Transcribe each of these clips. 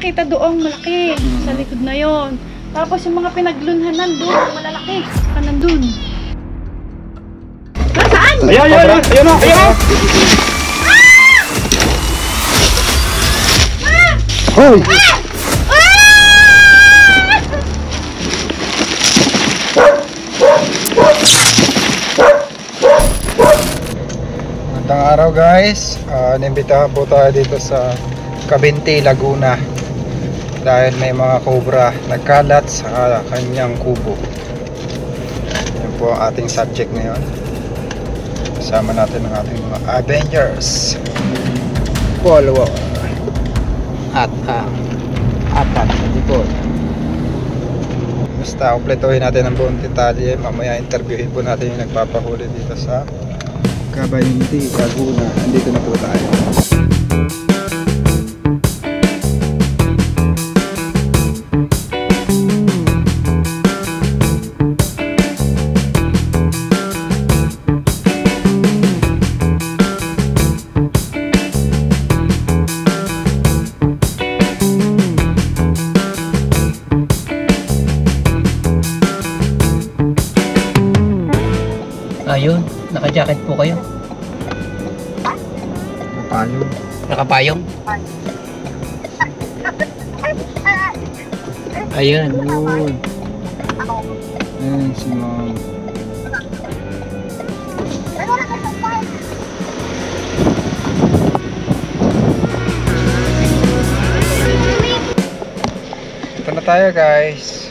nakita doong malaki sa likod na yon. Tapos yung mga pinaglunhanan doon, malalaki. Saka nandun. Saan? Ayan, ayan, ayan, ayan o, ayan o. Hoy! Magandang araw guys. Inimbitahan po tayo dito sa Cavinti, Laguna dahil may mga cobra nagkalat sa kanyang kubo. Yan po ang ating subject ngayon. Kasama natin ang ating mga Avengers, follower at apat sa likod. Basta kumpletuhin natin ang buong detalye. Mamaya interviewin po natin yung nagpapahuli dito sa Cavinti, Laguna. Andito na po tayo. Ayun, naka-jacket po kayo. Paano? Nakapayong. Ayan, yun. Ayan si Ma'am. Ito na tayo guys.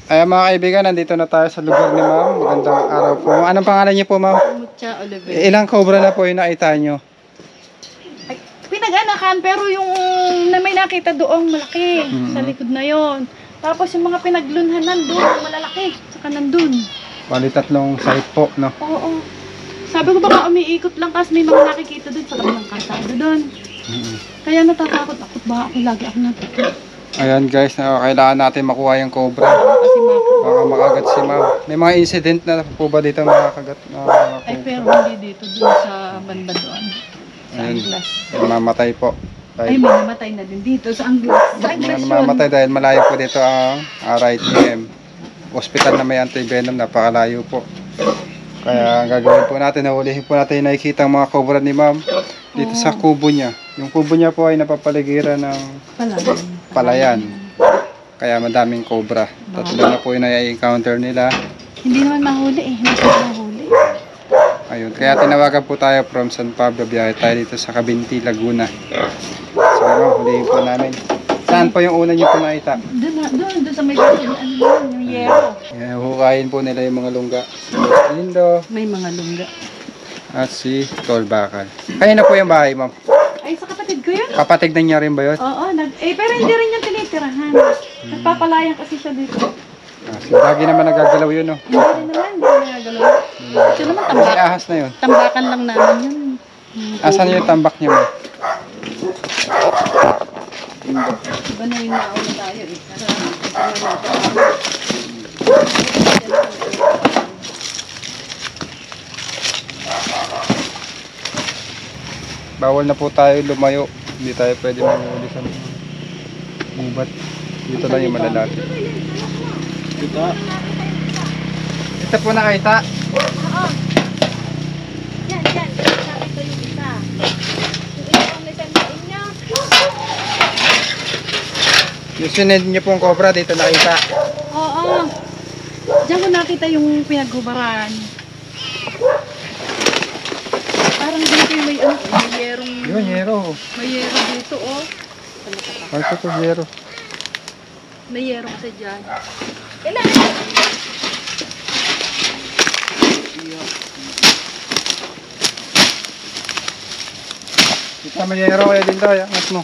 Ayan mga kaibigan, nandito na tayo sa lugar ni Ma'am. Magandang araw po. Anong pangalan niyo po, Ma'am? Mucha Oliver. Ilang cobra na po yung nakita nyo? Ay, pinag-anakan, pero yung na may nakita doong malaki sa likod na yon. Tapos yung mga pinaglunhanan doon, malalaki. Saka nandun. Bali tatlong site po, no? Oo. Sabi ko baka umiikot lang kasi may mga nakikita doon sa kabilang kalsada doon. Kaya natatakot ako. Baka ako lagi ako natakot. Ayan guys, kailangan natin makuha yung cobra. Kasi Baka makagat si Ma'am. May mga incident na po ba dito makakagat na mga ay, cobra? pero hindi dito doon sa banda doon. Sa Ayun. Anglas. Namamatay po. Ay, may namatay na din dito sa Anglas. Sa Anglas yun. Namamatay dahil malayo po dito ang RITM. Hospital na may anti-venom, napakalayo po. Kaya ang gagawin po natin, nahulihin po natin yung nakikita ang mga cobra ni Ma'am dito sa kubo niya. Yung kubo niya po ay napapaligiran ng palayan. Kaya madaming cobra. Tatlo na po yung na-encounter nila. Hindi naman mahuli eh. Hindi naman mahuli. Ayun. Kaya tinawagan po tayo from San Pablo. Biyahe tayo dito sa Cavinti, Laguna. So ano, hulihin po namin. Saan po yung una niyo po nakita? Doon sa may ano yun, yung yero. Yan, hukayin po nila yung mga lungga. Si Lindo May mga lungga. at si Tolbakal. Kaya na po yung bahay, Ma'am. Ay, sa kapatid ko yun. Kapatid na niya rin ba yun? Oo, pero hindi rin yung tinitirahan. Nagpapalayan kasi siya dito. Si Dagi naman nagagalaw yun, no? Hindi rin naman, hindi rin nagagalaw. Ito naman May ahas na yun. tambakan lang namin yun. Asan yung tambak niya, Ma'am? Iba na yung nauna tayo eh. Bawal na po tayo lumayo. Hindi tayo pwede manghuli sa gubat. Dito lang yung malalaki. Ito po nakita. Oo. Yan. Nakita yung isa. Yung isa pang nasandain niya. Yung sinend niyo pong cobra dito nakita. Oo. Diyan ko nakita yung pinaghubaran. Parang dito yung may yerong... Yun, yero. May yero dito, oh. Ay, ito po, yero. May yero kasi dyan. Kailangan. Kita may yero kaya din tayo. Angat mo.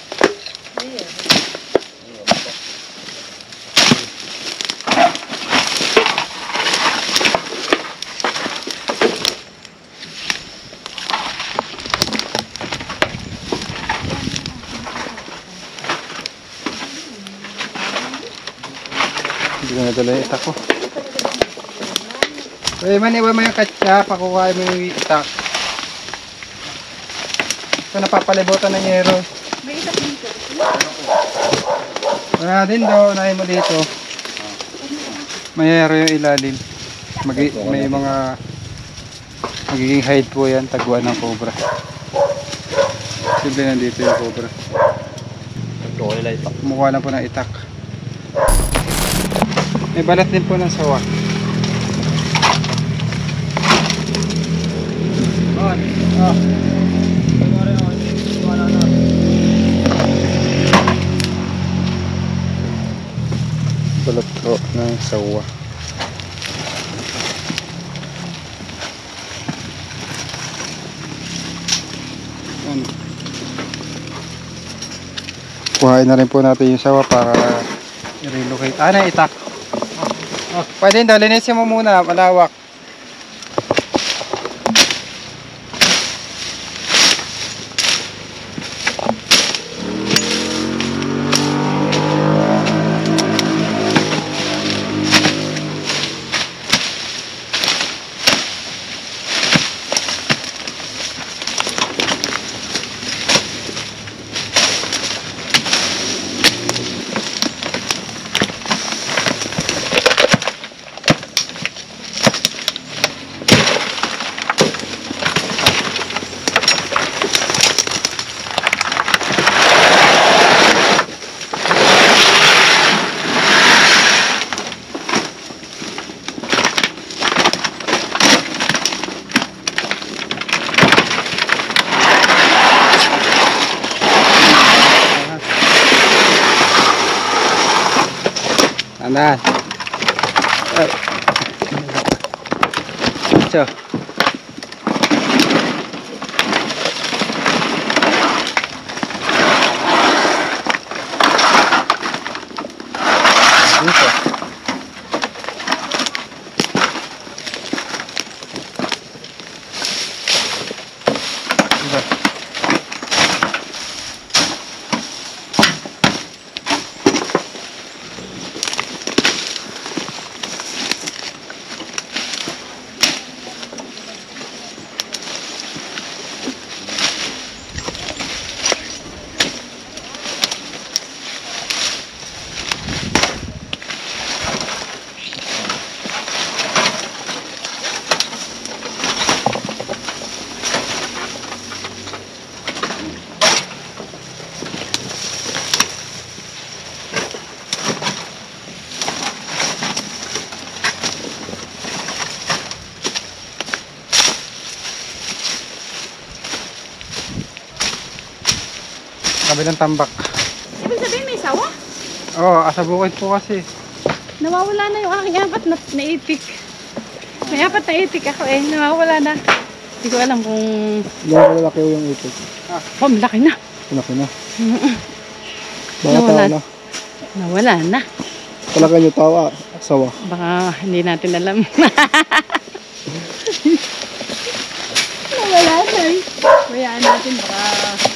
Hindi ko nadala yung itak ko. Maniwan mo yung katsa, pakuha mo yung itak. Ito napapalibutan ng yero. May itak dito. Wala din daw, unahin mo dito. May yero yung ilalim. May mga magiging hide po yan, taguan ng cobra. Simple nandito yung cobra. Kumukuha lang po ng itak. May balat din po ng sawa. Balat po ng sawa. Yan. Kuhain na rin po natin yung sawa para i-relocate. Na itak. Pwede daw, linisin mo muna, malawak. Andan. Ito. Dito. Kabilang tambak. Ibig sabihin may sawa? Oo, asa bukid po kasi. Nawawala na yung aking apat na itik. May apat na itik ako eh. Nawawala na. Hindi ko alam kung... Hindi ko lalaki yung itik. Oh, malaki na. Malaki na. Nawala na. Nawala na. Talaga yung tawa, sawa. Baka hindi natin alam. Nawala na eh. Bayaan natin baka...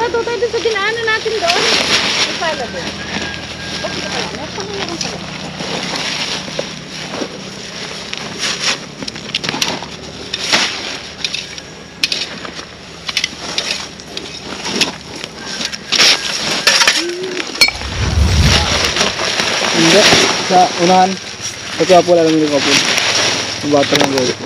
magluto tayo dun sa dinaanan natin doon. Sa sala doon. Bakit ka lang? Meron pa ngayon pala. Hindi. Sa unahan. Pagka po lang yung kapon. Yung bata ng gawin ko.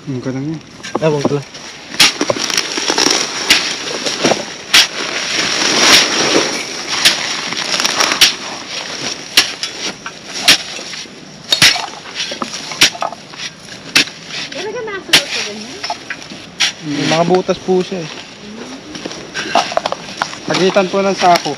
Ang ka lang yun. Ewan ko. Talaga nakasulot sa ganyan? May mga butas po siya eh. Pagitan po ng sako.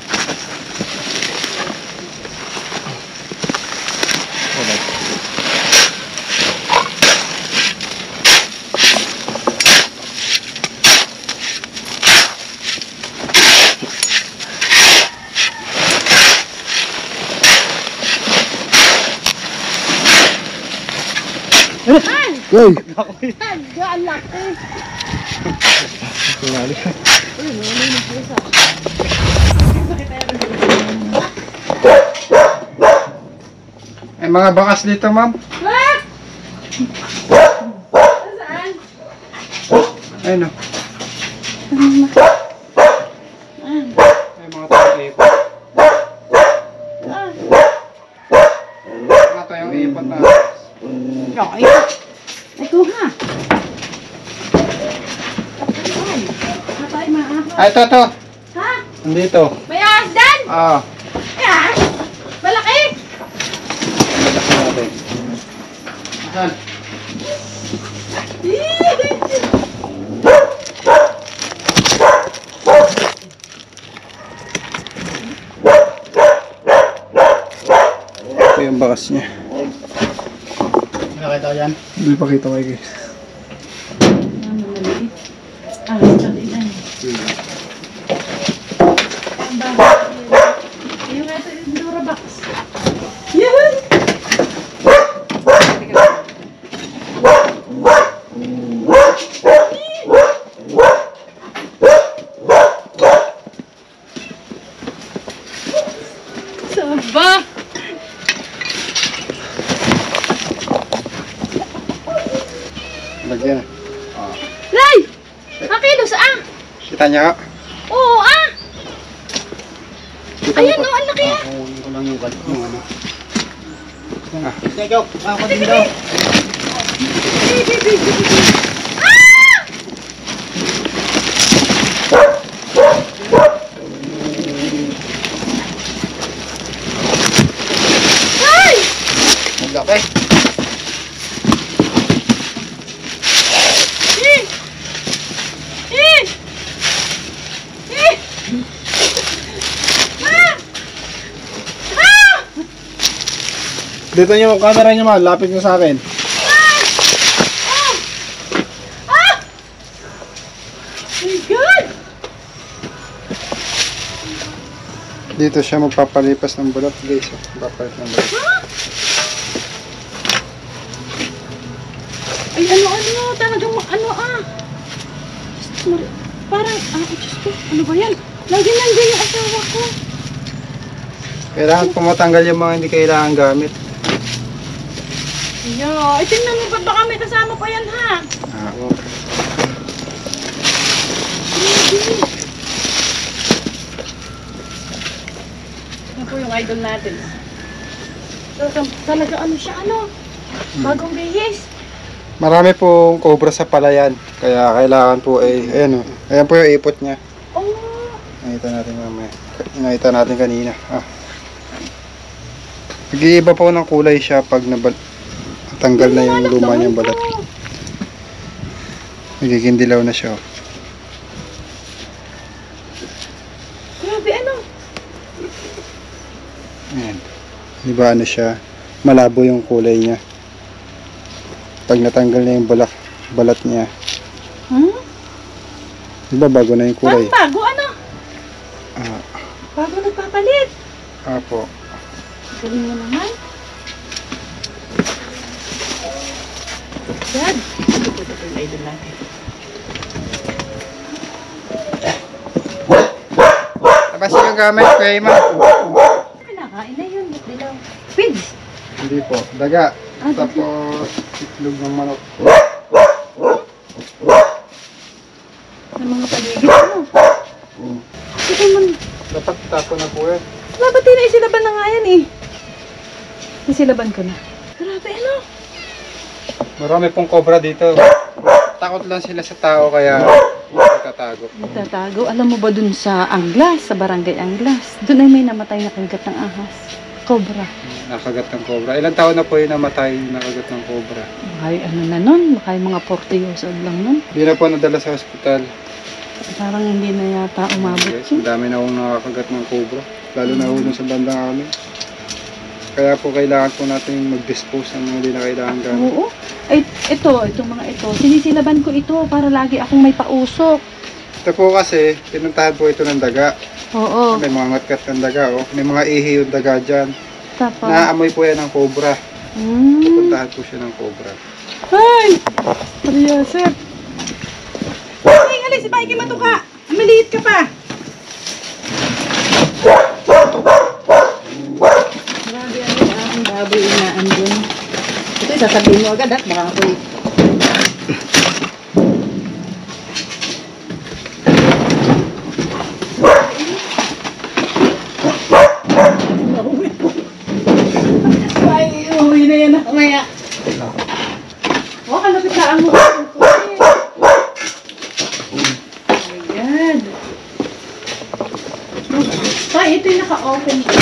Ay! Uy! Ang laki! Tinali ka. May mga bakas dito, ma'am. Ah! Saan? Ayun o. Ah! May mga tayong ipot. Ah! Mga tayong ipot na. Okay. Ay, kuha. Patay, maahas. Ay, ito. Ha? Nandito. May ahas dyan? Ah. May ahas? Malaki? Malaki natin. Saan? Ito yung bakas niya. Nakita ko yan. Hindi pa kita kayo guys. Ahas ka din ay. Ang bahay. Yung ito yung Durabox. Yun! Saba! Lagyan. Lay! Makilos ah! Kita niya. Oo ah! Kita Ayan o, ang laki ah! Kunin ko lang yung gat. Yung ano. Ah. Teka, ako din daw. Ah! Ay! Ang laki. Eh! Eh! Eh! Ah! Ah! Dito yung camera niyo, ma'am. Lapit niyo sa akin. Ah! Ah! My God! Dito siya magpapalipas ng bulak, guys. Papalit ng bulak. Ah! Ay, ano, talagang ano ah. Diyos ko, parang, Diyos ko, ano ba yan? Lagi nandiyan yung asawa ko. Kailangan po matanggal yung mga hindi kailangan gamit. Ay, tingnan mo, ba't baka may kasama pa yan ha? Ah, Ano po yung idol natin? Talaga ano siya, ano? Bagong bihis. marami pong cobra sa palayan. Kaya kailangan po ay, ayan o. Ayan po yung ipot niya. Oh, Nakita natin mamaya. Nakita natin kanina. Ah. Nag-iiba po ng kulay siya pag natanggal na yung luma niyang balat. Nagiging dilaw na siya. Oh. Grabe, ano? Ayan. Di ba ano siya? Malabo yung kulay niya. Pag natanggal na yung balat niya, Hmm? Diba bago na yung kulay? Bago ano? Ah, Bago nagpapalit. apo. Galing mo naman. Dad. Ito na idol natin. Labas yung gamit, Kuya Ima. Kinakain na yun. Dilaw. Pigs. Hindi po, daga. Ah, daga. Tapos itlog ng manok. Ng mga paligid mo. Sige mo. Dapat tapo na po yan. Dapat na isilaban na nga yan eh. Isilaban ko na. Grabe ano? Marami pong cobra dito. Takot lang sila sa tao kaya nagtatago. Nagtatago. Alam mo ba dun sa Anglas, sa barangay Anglas? Dun ay may namatay na kagat ng ahas. Cobra. Nakagat ng cobra. Ilang taon na po yung namatay nakagat ng cobra. Ay, ano na nun? Baka yung mga 40 years old lang nun. Hindi na po nadala sa ospital. Parang hindi na yata umabot Yes, yun. ang dami na akong nakakagat ng cobra. Lalo na ulo sa bandang amin. Kaya po kailangan po natin mag-dispose ng mga hindi na kailangan gamit. Oo. Ay, itong mga ito. Sinisilaban ko ito para lagi akong may pausok. Ito po kasi, pinuntahan po ito ng daga. Oo. May mga ngatkat ng daga. Oh. May mga ihi yung daga dyan. Tapos. Naamoy po yan ng cobra. Hmm. Puntahan po siya ng cobra. Ay! Pariyasep. Ay, alis, si Mikey matuka. Maliit ka pa. Grabe ang baboy na andun. Ito, sasabihin mo agad at baka ako'y... Ay, uwi na yan ako maya. Oh, kalapitaan mo. Ayan. Ay, ito yung naka-open ko.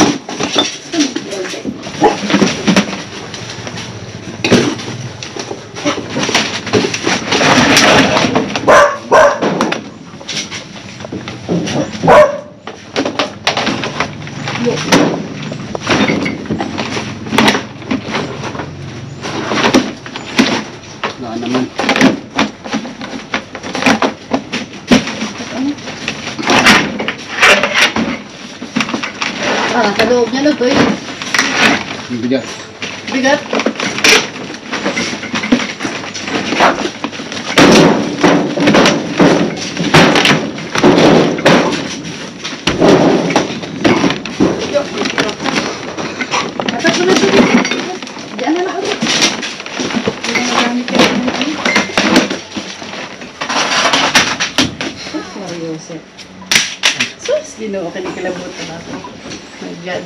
Wala naman. Ah, sa loob niya na to eh. Ang bigat. Bigat. Atat mo na ito. Diyan na lang ako. Hindi na nagamit ka rin. Seryoso. Sus, ginoo ka ni kilabot na ako. My God.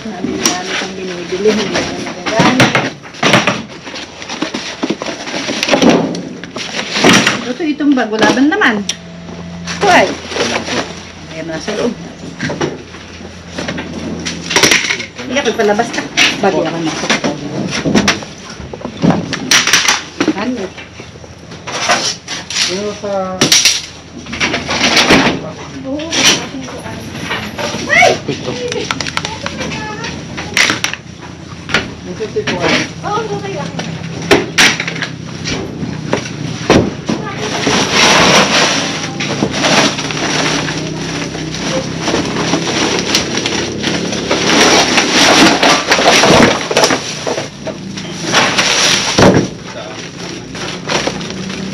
Sabi na namin ang binibili, hindi na nagagamit. Ito, itong bago laban naman. Kuhay. Ayan na sa loob. Hindi ka pagpalabas ka. Bagay ako na. Ano? Pero sa... Oo. Ito. Oo, okay ako.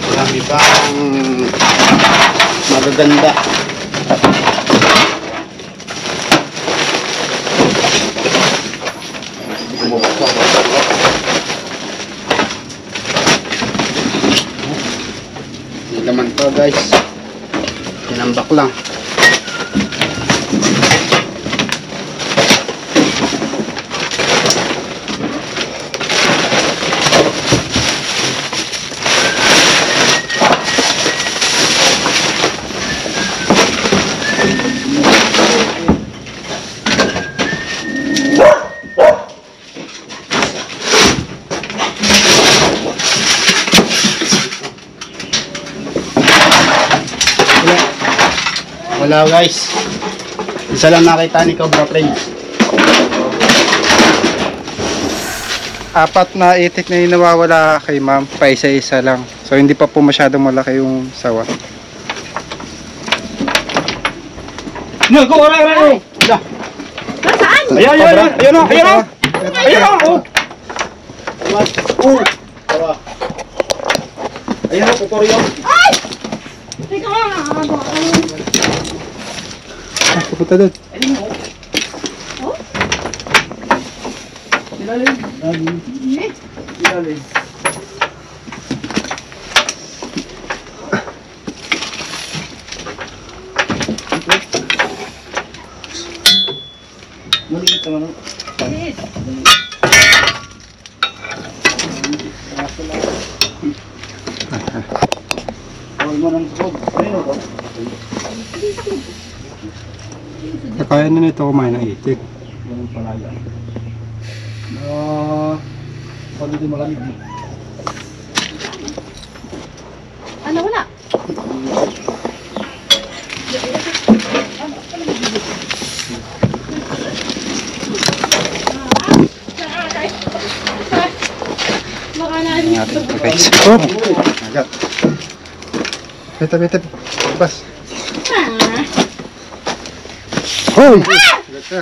Marami pa ang magaganda. Hindi naman pa guys. Tinambak lang. Wala guys. Isa lang nakita ni Cobra Friends. apat na itik na yung nawawala kay ma'am, pa isa-isa lang. So hindi pa po masyadong malaki yung sawa. No, go, aray. Da. Nasaan? Ayan, ayan, ayan, ayan, ayan, ayan. Ayan, oh. Ayan, kukoryo. Ay! Teka nga. Pupunta doon. Oh? Ilalim. Eh, Ilalim. Maliit naman. maliit. Huwag mo nang sukog. Ayun ako. Kaya na nito kumain ng itik. Ganun pala yan. Pag dito malamig. Ano, wala? Baka natin. Natin ito guys. Oh! Agad. Bita. Bas. Hoy! Agad ka.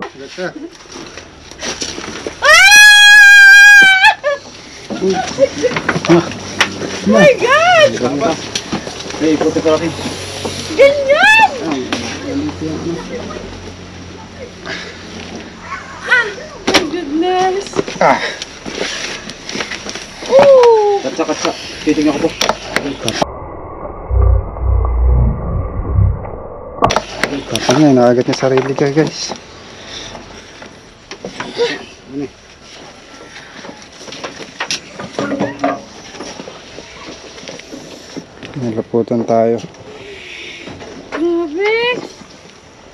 Agad ka. Oh my God! Hey, ikuti ko natin. Ganyan! Ah! My goodness! Ah! Ooh! Katsa. Titingnan ko po. Kapag nga, nakagat niya sarili ka guys. Nalaputan tayo. Grabe!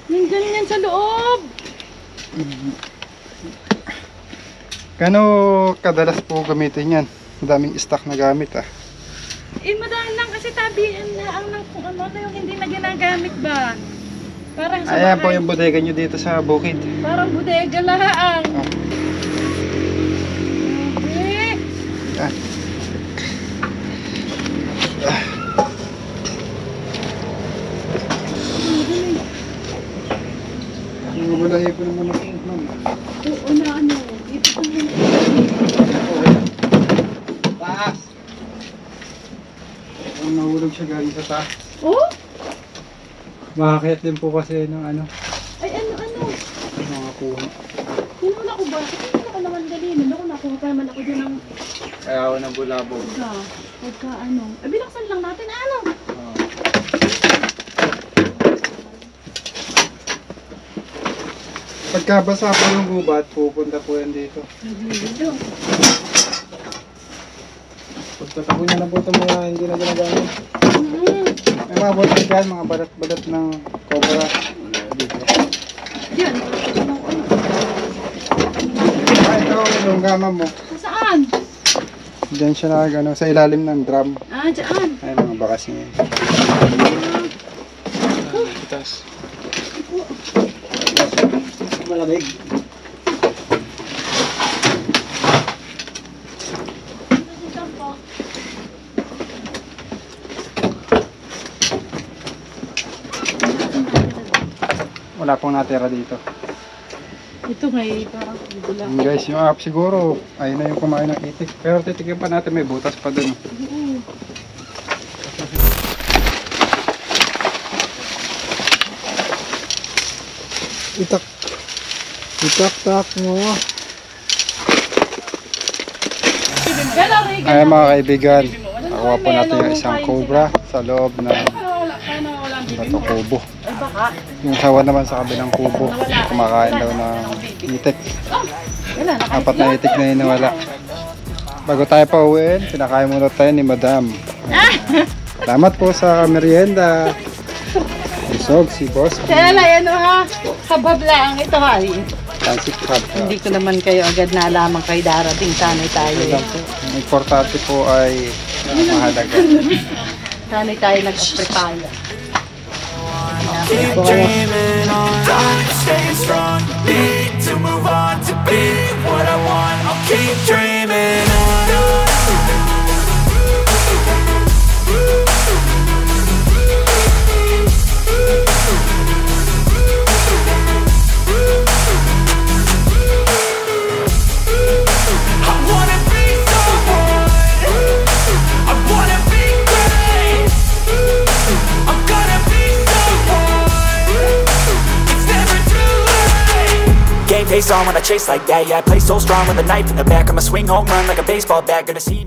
Nandyan yan sa loob! Kano kadalas po gamitin yan? Madaming stock na gamit ah. Eh, madami lang kasi tabihan na ang ng kung ano yung hindi na ginagamit ba? Parang sa Ayan po bahay. yung bodega nyo dito sa bukid. Parang bodega laang. Ah. Grabe! Ah. Wala ko naman ako, ma'am. Oo na ano. Ito ko muna. Taas! Ang nahulog siya galing sa taas. Oh? Makakayat din po kasi ng ano, Ay ano? mga puno. Hinula ko ba? Hindi ko naman dali. Nalo ko nakuha pa naman ako dyan ng Kaya ako ng bulabog. pagka ano. Eh, binaksan lang natin ano. Pagkabasa po yung gubat, pupunta po yan dito. Naglilito. Pagtatapo niya na po itong mga hindi na ginagamit. May mga bote dyan, mga balat-balat ng cobra. Dito. Yan. Ah, ito yung gama mo. Saan? Diyan siya ano, sa ilalim ng drum. Ah, dyan. Ayun mga bakas niya. Itas. Malamig. Wala pong natira dito. Ito may parang bula. Guys, yung app siguro, ayun na yung kumain ng itik. Pero titikin pa natin, may butas pa dun. Oo. Itak-tak mo. Galari, Ayan mga kaibigan, nakuha po natin yung isang cobra sa loob ng bato kubo. Ay baka. Yung sawa naman sa kabilang kubo, kumakain daw ng itik. Wala, Apat na itik na yun nawala. Bago tayo pa uwiin, pinakain muna tayo ni Madam. Salamat po sa merienda. Busog si boss. Kaya lang, ano ha? Habab lang ito ha. Pancit crab. Hindi ko naman kayo agad nalaman kayo darating. Sanay tayo. Lang po. Ang importante po ay mahalaga. Sanay tayo nag-prepare. keep dreaming on. I'm staying strong, need to move on to be what I want. I'll keep dreaming on. Game face on when I chase like that. Yeah, I play so strong with a knife in the back. I'ma swing home run like a baseball bat. Gonna see me